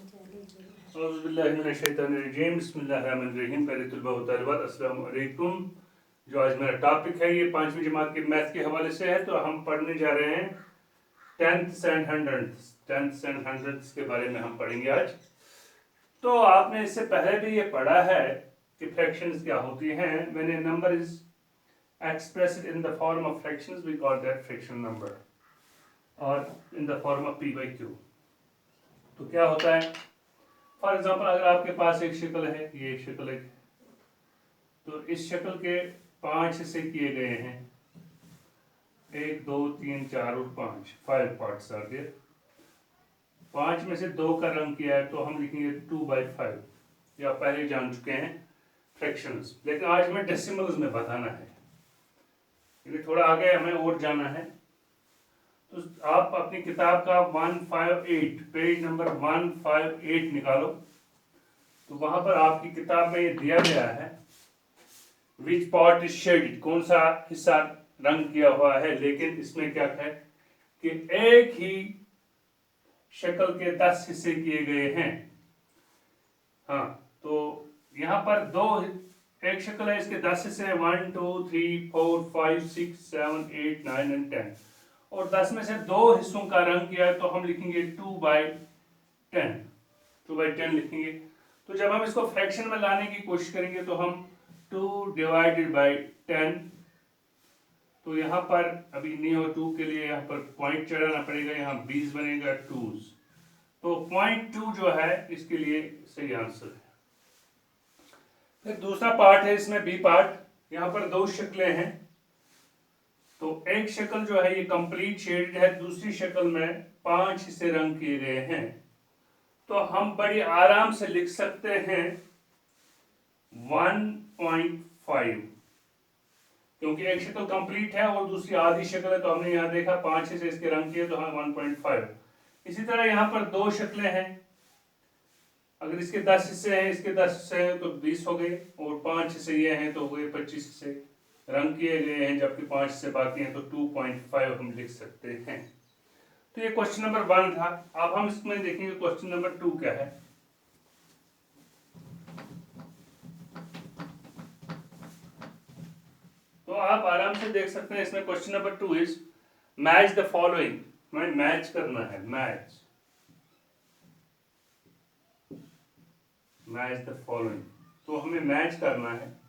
औज़ुबिल्लाहिमिनश्शैतानिर्रजीम बिस्मिल्लाहिर्रहमानिर्रहीम। पहले तलबा व तालिबात अस्सलामु अलैकुम। जो आज मेरा टॉपिक है ये 5वीं जमात के मैथ के हवाले से है। तो हम पढ़ने जा रहे हैं टेंथ्स एंड हंड्रेड्स के बारे में हम पढ़ेंगे आज। तो आपने इससे पहले भी ये पढ़ा है कि फ्रैक्शंस क्या होती हैं। When A number is expressed in the form of fractions we call that fraction number और in the form of p by q। तो क्या होता है, फॉर एग्जाम्पल अगर आपके पास एक शक्ल है, ये एक शक्ल है, तो इस शक्ल के 5 हिस्से किए गए हैं, 1 2 3 4 और 5 पार्ट्स आर देयर। 5 में से 2 का रंग किया है तो हम लिखेंगे 2/5। ये आप पहले जान चुके हैं फ्रैक्शंस, लेकिन आज हमें डेसिमल्स में बताना है, क्योंकि थोड़ा आगे हमें और जाना है। तो आप अपनी किताब का 158 पेज नंबर 158 निकालो। तो वहां पर आपकी किताब में ये दिया गया है विच पार्ट इज शेडेड, कौन सा हिस्सा रंग किया हुआ है। लेकिन इसमें क्या है कि एक ही शक्ल के 10 हिस्से किए गए हैं। हाँ, तो यहाँ पर दो, एक शक्ल है, इसके 10 हिस्से हैं, 1 2 3 4 5 6 7 8 9 एंड 10, और 10 में से 2 हिस्सों का रंग किया है तो हम लिखेंगे 2/10 लिखेंगे। तो जब हम इसको फ्रैक्शन में लाने की कोशिश करेंगे तो हम 2/10, तो यहाँ पर अभी नहीं हो, 2 के लिए यहाँ पर पॉइंट चढ़ाना पड़ेगा, यहाँ 20 बनेगा 2s, तो 0.2 जो है इसके लिए सही आंसर है। फिर दूसरा पार्ट है इसमें बी पार्ट। यहाँ पर 2 शक्लें हैं, तो एक शक्ल जो है ये कंप्लीट शेडेड है, दूसरी शक्ल में 5 हिस्से रंग किए गए हैं। तो हम बड़ी आराम से लिख सकते हैं 1.5, क्योंकि एक शक्ल कंप्लीट है और दूसरी आधी शक्ल है, तो हमने यहाँ देखा 5 हिस्से इसके रंग किए तो हम 1.5। इसी तरह यहाँ पर 2 शक्लें हैं, अगर इसके 10 हिस्से हैं, इसके 10 हिस्से हैं तो 20 हो गए, और 5 हिस्से ये हैं तो हो गए 25 हिस्से रंग किए गए हैं, जबकि 5 हिस्से बाकी हैं, तो 2.5 हम लिख सकते हैं। तो ये क्वेश्चन नंबर 1 था। अब हम इसमें देखेंगे क्वेश्चन नंबर 2 क्या है। तो आप आराम से देख सकते हैं इसमें question number 2 is match the following. हमें मैच करना है, मैच द फॉलोइंग। तो हमें मैच करना है,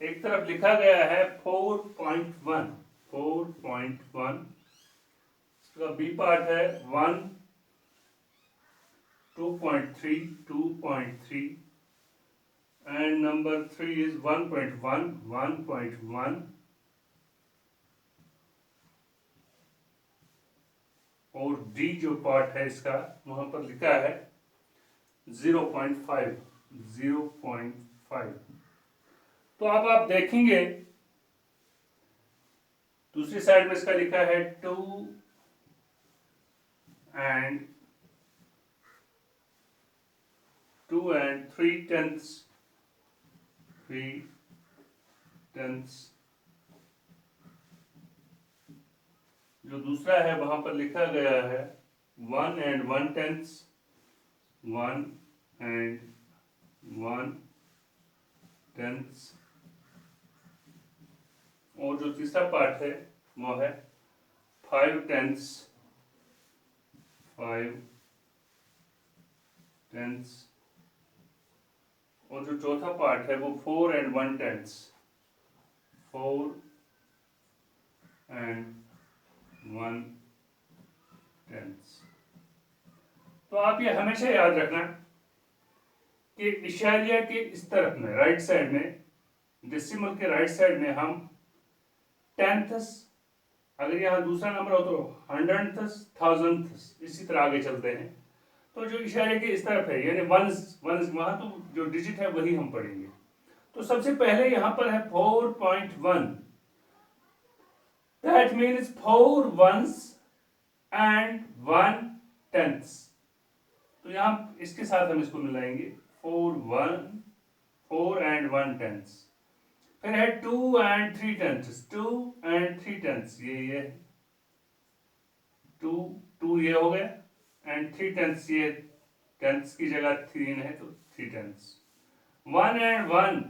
एक तरफ लिखा गया है 4.1, इसका बी पार्ट है 1, 2.3 एंड नंबर 3 इज 1.1, और डी जो पार्ट है इसका वहां पर लिखा है 0.5। तो अब आप देखेंगे दूसरी साइड में इसका लिखा है 2 and 3/10, जो दूसरा है वहां पर लिखा गया है 1 and 1/10, और जो तीसरा पार्ट है वो है 5/10, और जो चौथा पार्ट है वो 4 and 1/10, तो आप ये हमेशा याद रखना कि इशारिया के इस तरफ में राइट साइड में, डेसिमल के राइट साइड में हम टेंथस, अगर यहाँ दूसरा नंबर हो तो 100th, 1000th, इसी तरह आगे चलते हैं। तो जो इशारे के इस तरफ है यानी वंस वहां, तो जो डिजिट है वही हम पढ़ेंगे। तो सबसे पहले यहाँ पर है 4.1, दैट मीन्स 4 ones and 1/10। तो यहाँ इसके साथ हम इसको मिलाएंगे 4 and 1/10। फिर है 2 and 3/10, ये 2 ये हो गया, एंड 3/10 ये टेंथ्स की जगह 3 है तो 3/10। 1 and 1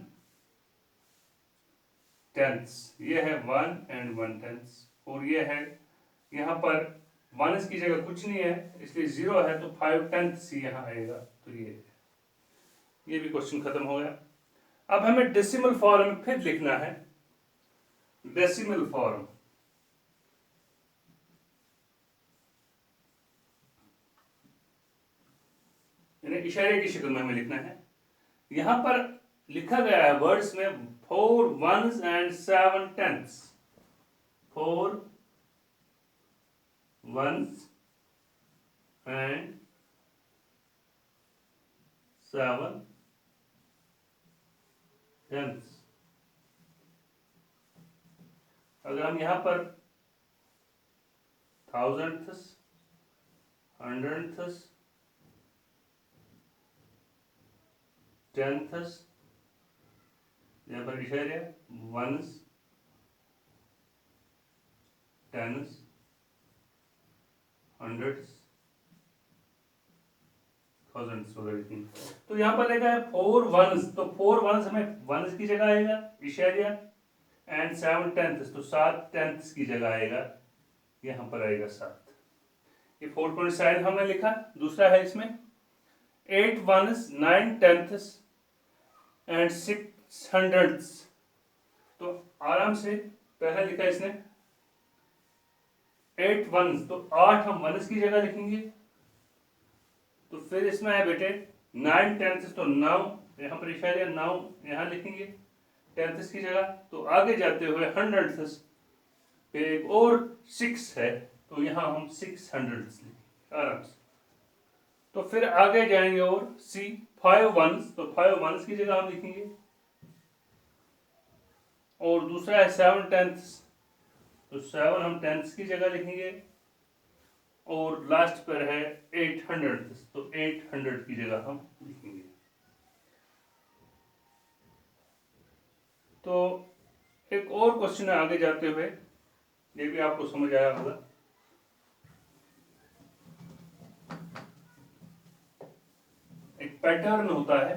टेंथ्स, ये है 1 and 1 टेंथ्स। और ये है यहाँ पर 1 की जगह कुछ नहीं है इसलिए 0 है तो 5/10 ही यहाँ आएगा। तो ये भी क्वेश्चन खत्म हो गया। अब हमें डेसिमल फॉर्म में फिर लिखना है। डेसिमल फॉर्म यानी इशारे की शक्ल में हमें लिखना है। यहां पर लिखा गया है वर्ड्स में 4 1s and 7 10ths। 4 1s and 7 10ths। अगर हम यहां पर 1000ths 100ths 10ths यहाँ पर इशारे 1s 10s 100s 1000s वगैरह। तो यहाँ पर लिखा है 4 1s, तो 4 1s हमें 1s की जगह आएगा इशारिया, एंड 7 10ths तो 7 10ths की जगह आएगा, यहाँ पर आएगा 7। ये 4.7 हमने लिखा। दूसरा है इसमें 8 1s 9 10ths एंड 600ths। तो आराम से पहला लिखा इसने 8 1s, तो 8 हम 1s की जगह लिखेंगे। तो फिर इसमें है बेटे 9 10ths, तो 9 यहाँ पर इशारा 9 यहाँ लिखेंगे 10ths की जगह। तो आगे जाते हुए 100ths पे एक और 6 है तो यहाँ हम 600ths लिखेंगे आराम से। तो फिर आगे जाएंगे और C 5 1s, तो 5 1s की जगह हम लिखेंगे। और दूसरा है 7 10ths, तो 7 हम 10ths की जगह लिखेंगे। और लास्ट पर है 800ths, तो 800 की जगह हम लिखेंगे। तो एक और क्वेश्चन है आगे जाते हुए, ये भी आपको समझ आया होगा। एक पैटर्न होता है,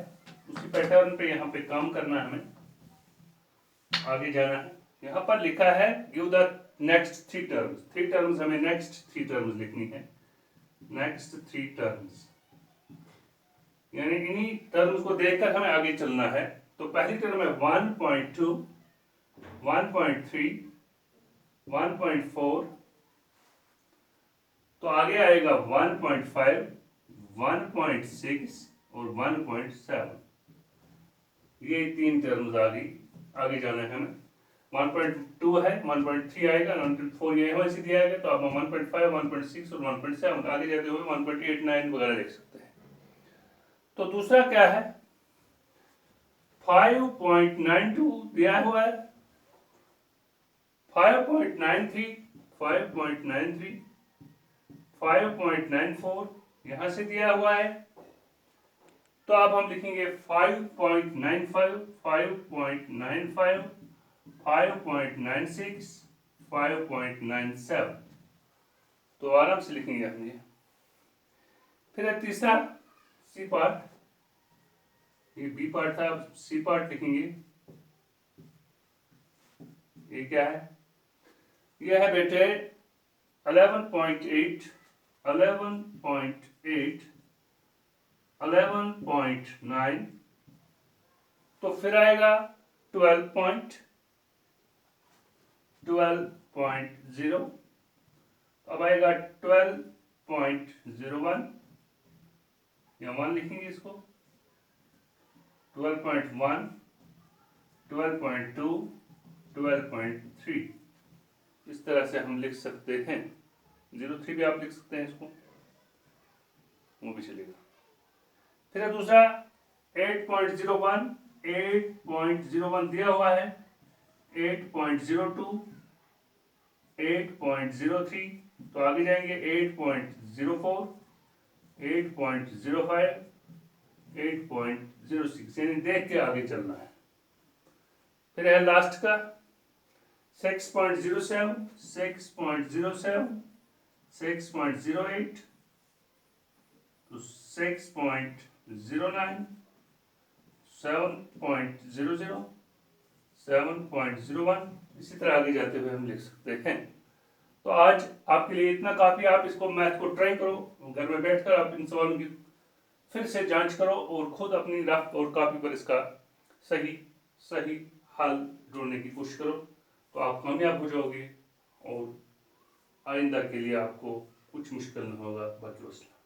उसी पैटर्न पे यहाँ पे काम करना है हमें, आगे जाना है। यहाँ पर लिखा है give the next 3 terms. 3 terms हमें नेक्स्ट 3 टर्म्स लिखनी है। नेक्स्ट 3 टर्म्स यानी इन्हीं टर्म्स को देखकर हमें आगे चलना है। तो पहली टर्म है 1.2 1.3 1.4, तो आगे आएगा 1.5 1.6 और 1.7। ये 3 टर्म्स आगे जाना है हमें। 1.2 है 1.3 आएगा 1.4 ये वैसे दिया है, तो आप 1.5 1.6 और 1.7 आगे जाते हुए 1.89 वगैरह लिख सकते हैं। तो दूसरा क्या है 5.92 दिया हुआ है, 5.93 5.93 5.94 यहां से दिया हुआ है। तो अब हम लिखेंगे 5.95 5.95 5.96 5.97। तो आराम से लिखेंगे हम ये। फिर है तीसरा सी पार्ट, ये बी पार्ट था, सी पार्ट लिखेंगे। ये क्या है, ये है बेटे 11.8 11.8 11.9, तो फिर आएगा 12.0, अब आएगा 12.01 या 1 लिखेंगे इसको, 12.1 12.2 12.3 इस तरह से हम लिख सकते हैं। 03 भी आप लिख सकते हैं इसको, वो भी चलेगा। फिर दूसरा 8.01 8.01 दिया हुआ है, 8.02 8.03, तो आगे जाएंगे 8.04 8.05 8.06, यानी देख के आगे चलना है। फिर है लास्ट का 6.07 6.07 6.08 तो 6.09, 7.00, 7.01, इसी तरह आगे जाते हुए हम लिख सकते हैं। तो आज आपके लिए इतना काफ़ी। आप इसको मैथ को ट्राई करो, घर में बैठकर आप इन सवालों की फिर से जांच करो और खुद अपनी रफ और कॉपी पर इसका सही सही हल ढूंढने की कोशिश करो, तो आप कामयाब हो जाओगे और आइंदा के लिए आपको कुछ मुश्किल नहीं होगा। बाकी वसल्लम।